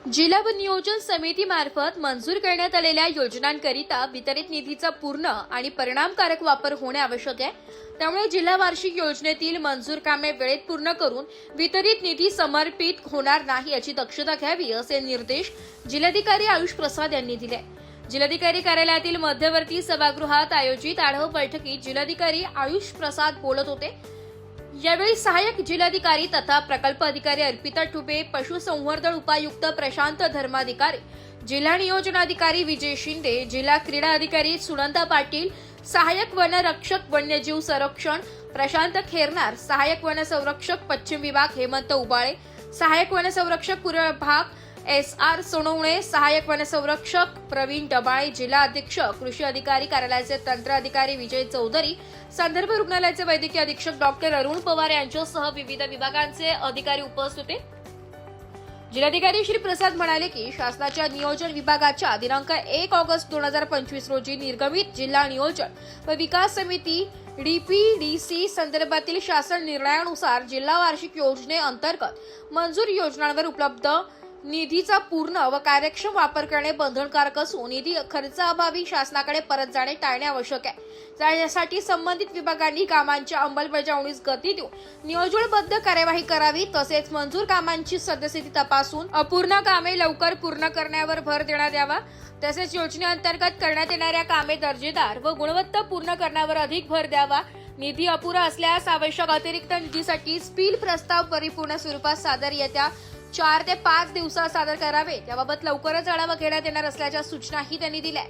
जिल्हा व नियोजन समितीमार्फत मंजूर करण्यात आलेल्या योजनांकरिता वितरित निधीचा पूर्ण आणि परिणामकारक वापर होणे आवश्यक आहे। त्यामुळे जिल्हा वार्षिक योजनेतील मंजूर कामे वेळेत पूर्ण करून वितरित निधी समर्पित होणार नाही याची दक्षता घ्यावी असे निर्देश जिल्हाधिकारी आयुष प्रसाद यांनी दिले। जिल्हाधिकारी कार्यालयातील मध्यवर्ती सभागृहात आयोजित आढावा बैठकीत जिल्हाधिकारी आयुष प्रसाद बोलत होते। यावेळी सहाय्यक जिल्हाधिकारी तथा प्रकल्प अधिकारी अर्पिता ठुबे, पशुसंवर्धन उपायुक्त प्रशांत धर्माधिकारी, जिल्हा नियोजनाधिकारी विजय शिंदे, जिल्हा क्रीडा अधिकारी सुनंदा पाटील, सहाय्यक वनरक्षक वन्यजीव संरक्षण प्रशांत खेरनार, सहाय्यक वनसंरक्षक पश्चिम विभाग हेमंत उबाळे, सहाय्यक वनसंरक्षक पूर्व विभाग SR सोनवणे, सहाय्यक वनसंरक्षक प्रवीण डबाळे, जिल्हा अधीक्षक कृषी अधिकारी कार्यालयाचे तंत्र अधिकारी विजय चौधरी, संदर्भ रुग्णालयाचे वैद्यकीय अधीक्षक डॉक्टर अरुण पवार यांच्यासह विविध विभागांचे अधिकारी उपस्थित होते। जिल्हाधिकारी श्री प्रसाद म्हणाले की शासनाच्या नियोजन विभागाच्या दिनांक 1 ऑगस्ट 2025 रोजी निर्गमित जिल्हा नियोजन व विकास समिती DPDC संदर्भातील शासन निर्णयानुसार जिल्हा वार्षिक योजनेअंतर्गत मंजूर योजनांवर उपलब्ध निधीचा पूर्ण व कार्यक्षम वापर करणे बंधनकारक असून निधी खर्चाअभावी शासनाकडे परत जाणे टाळणे आवश्यक आहे। यासाठी संबंधित विभागांनी कामांच्या अंमलबजावणीस गती देऊन नियोजनबद्ध कार्यवाही करावी, तसेच मंजूर कामांची सद्यस्थिती तपासून अपूर्ण कामे लवकर पूर्ण करण्यावर भर देण्यात यावा। तसेच योजनेअंतर्गत करण्यात येणाऱ्या कामे दर्जेदार व गुणवत्तापूर्ण करण्यावर अधिक भर द्यावा। निधी अपुरा असल्यास आवश्यक अतिरिक्त निधीसाठी स्पील प्रस्ताव परिपूर्ण स्वरूपात सादर येत्या 4 ते 5 दिवसात सादर करावे। याबाबत लवकरच आढावा घेण्यात येणार असल्याच्या सूचनाही त्यांनी दिल्या।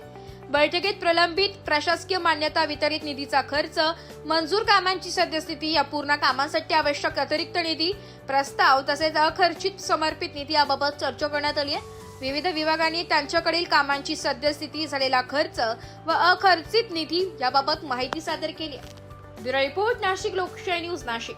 बैठकीत प्रलंबित प्रशासकीय मान्यता, वितरित निधीचा खर्च, मंजूर कामांची सद्यस्थिती, अपूर्ण कामांसाठी आवश्यक अतिरिक्त निधी प्रस्ताव तसेच अखर्चित समर्पित निधी याबाबत चर्चा करण्यात आली आहे। विविध विभागांनी त्यांच्याकडील कामांची सद्यस्थिती, झालेला खर्च व अखर्चित निधी याबाबत माहिती सादर केली आहे। ब्युरो रिपोर्ट, नाशिक लोकशाही न्यूज, नाशिक।